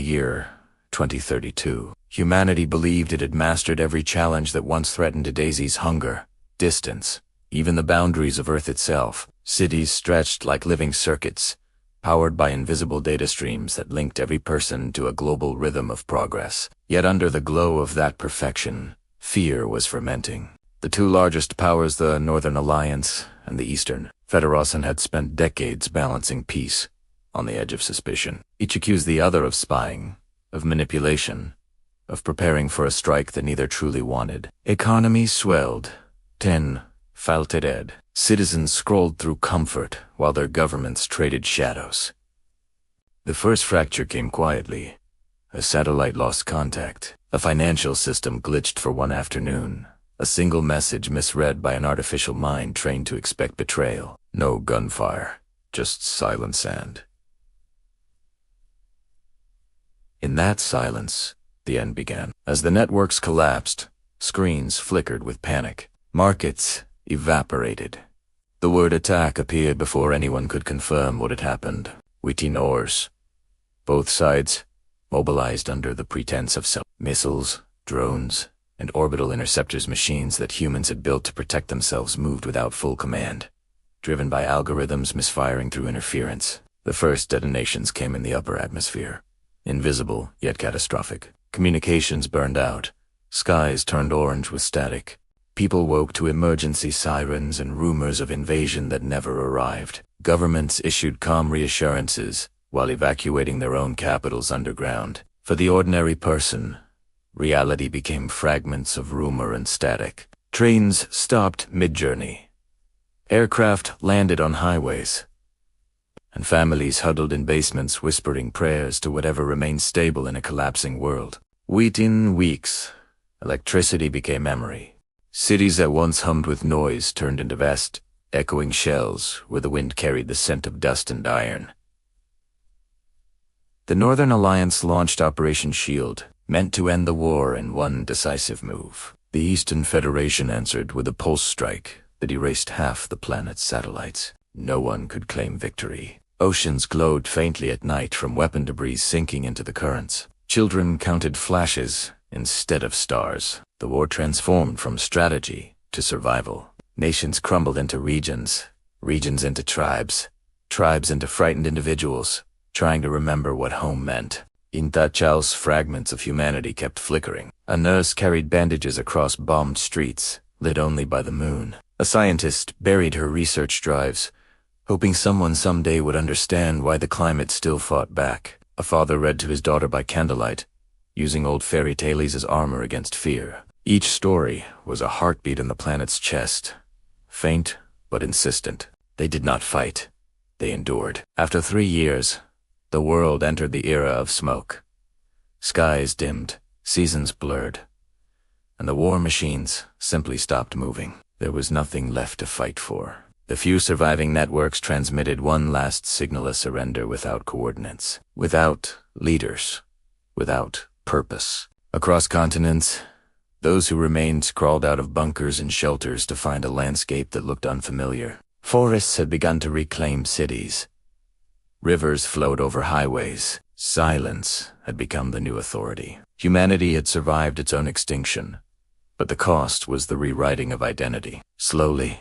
year 2032. Humanity believed it had mastered every challenge that once threatened Daisy's hunger, distance, even the boundaries of Earth itself. Cities stretched like living circuits, powered by invisible data streams that linked every person to a global rhythm of progress. Yet under the glow of that perfection, fear was fermenting. The two largest powers, the Northern Alliance and the Eastern Federation, had spent decades balancing peace on the edge of suspicion. Each accused the other of spying, of manipulation, of preparing for a strike that neither truly wanted. Economies swelled. 10 faltered. Citizens scrolled through comfort while their governments traded shadows. The first fracture came quietly. A satellite lost contact. A financial system glitched for one afternoon. A single message misread by an artificial mind trained to expect betrayal. No gunfire, just silent sand. In that silence, the end began. As the networks collapsed, screens flickered with panic. Markets evaporated. The word attack appeared before anyone could confirm what had happened. Within hours, both sides mobilized under the pretense of missiles, drones, and orbital interceptors. Machines that humans had built to protect themselves moved without full command, driven by algorithms misfiring through interference. The first detonations came in the upper atmosphere, invisible yet catastrophic. Communications burned out. Skies turned orange with static. People woke to emergency sirens and rumors of invasion that never arrived. Governments issued calm reassurances while evacuating their own capitals underground. For the ordinary person, reality became fragments of rumor and static. Trains stopped mid-journey. Aircraft landed on highways. And families huddled in basements whispering prayers to whatever remained stable in a collapsing world. Within weeks, electricity became memory. Cities that once hummed with noise turned into vast, echoing shells where the wind carried the scent of dust and iron. The Northern Alliance launched Operation Shield, meant to end the war in one decisive move. The Eastern Federation answered with a pulse strike that erased half the planet's satellites. No one could claim victory. Oceans glowed faintly at night from weapon debris sinking into the currents. Children counted flashes instead of stars. The war transformed from strategy to survival. Nations crumbled into regions, regions into tribes, tribes into frightened individuals, trying to remember what home meant. Intachal's fragments of humanity kept flickering. A nurse carried bandages across bombed streets, lit only by the moon. A scientist buried her research drives, hoping someone someday would understand why the climate still fought back. A father read to his daughter by candlelight, using old fairy tales as armor against fear. Each story was a heartbeat in the planet's chest, faint but insistent. They did not fight. They endured. After 3 years, the world entered the era of smoke. Skies dimmed, seasons blurred, and the war machines simply stopped moving. There was nothing left to fight for. The few surviving networks transmitted one last signal of surrender without coordinates, without leaders, without purpose. Across continents, those who remained crawled out of bunkers and shelters to find a landscape that looked unfamiliar. Forests had begun to reclaim cities. Rivers flowed over highways. Silence had become the new authority. Humanity had survived its own extinction, but the cost was the rewriting of identity. Slowly,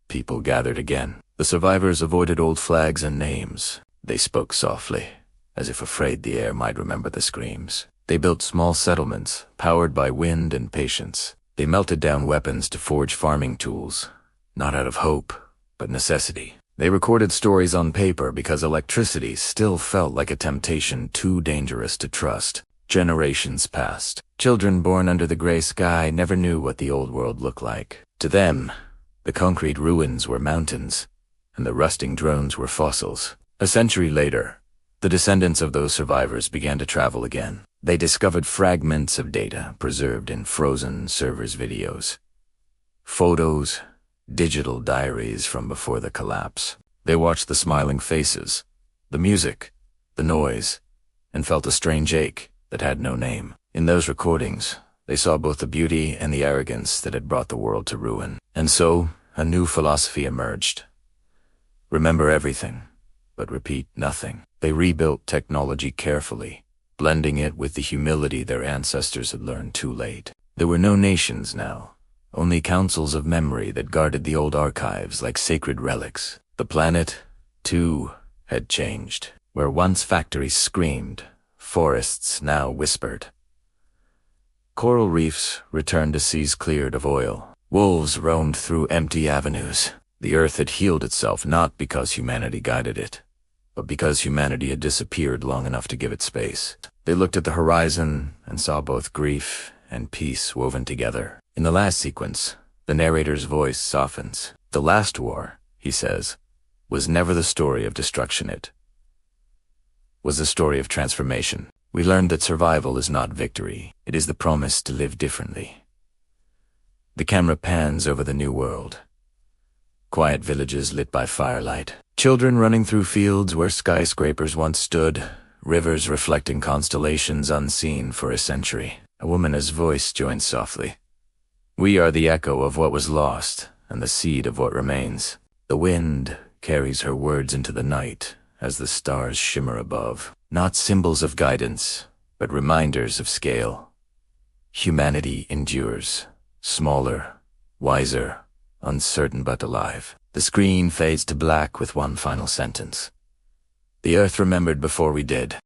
people gathered again. The survivors avoided old flags and names. They spoke softly, as if afraid the air might remember the screams. They built small settlements, powered by wind and patience. They melted down weapons to forge farming tools, not out of hope, but necessity. They recorded stories on paper because electricity still felt like a temptation too dangerous to trust. Generations passed. Children born under the gray sky never knew what the old world looked like. To them, the concrete ruins were mountains, and the rusting drones were fossils. A century later, the descendants of those survivors began to travel again. They discovered fragments of data preserved in frozen servers' videos. Photos, digital diaries from before the collapse. They watched the smiling faces, the music, the noise, and felt a strange ache that had no name. In those recordings, they saw both the beauty and the arrogance that had brought the world to ruin. And so, a new philosophy emerged. Remember everything, but repeat nothing. They rebuilt technology carefully, blending it with the humility their ancestors had learned too late. There were no nations now, only councils of memory that guarded the old archives like sacred relics. The planet, too, had changed. Where once factories screamed, forests now whispered. Coral reefs returned to seas cleared of oil. Wolves roamed through empty avenues. The earth had healed itself not because humanity guided it, but because humanity had disappeared long enough to give it space. They looked at the horizon and saw both grief and peace woven together. In the last sequence, the narrator's voice softens. The last war, he says, was never the story of destruction. It was the story of transformation. We learned that survival is not victory. It is the promise to live differently. The camera pans over the new world. Quiet villages lit by firelight. Children running through fields where skyscrapers once stood. Rivers reflecting constellations unseen for a century. A woman's voice joins softly. We are the echo of what was lost and the seed of what remains. The wind carries her words into the night as the stars shimmer above. Not symbols of guidance, but reminders of scale. Humanity endures, smaller, wiser, uncertain but alive. The screen fades to black with one final sentence. The earth remembered before we did.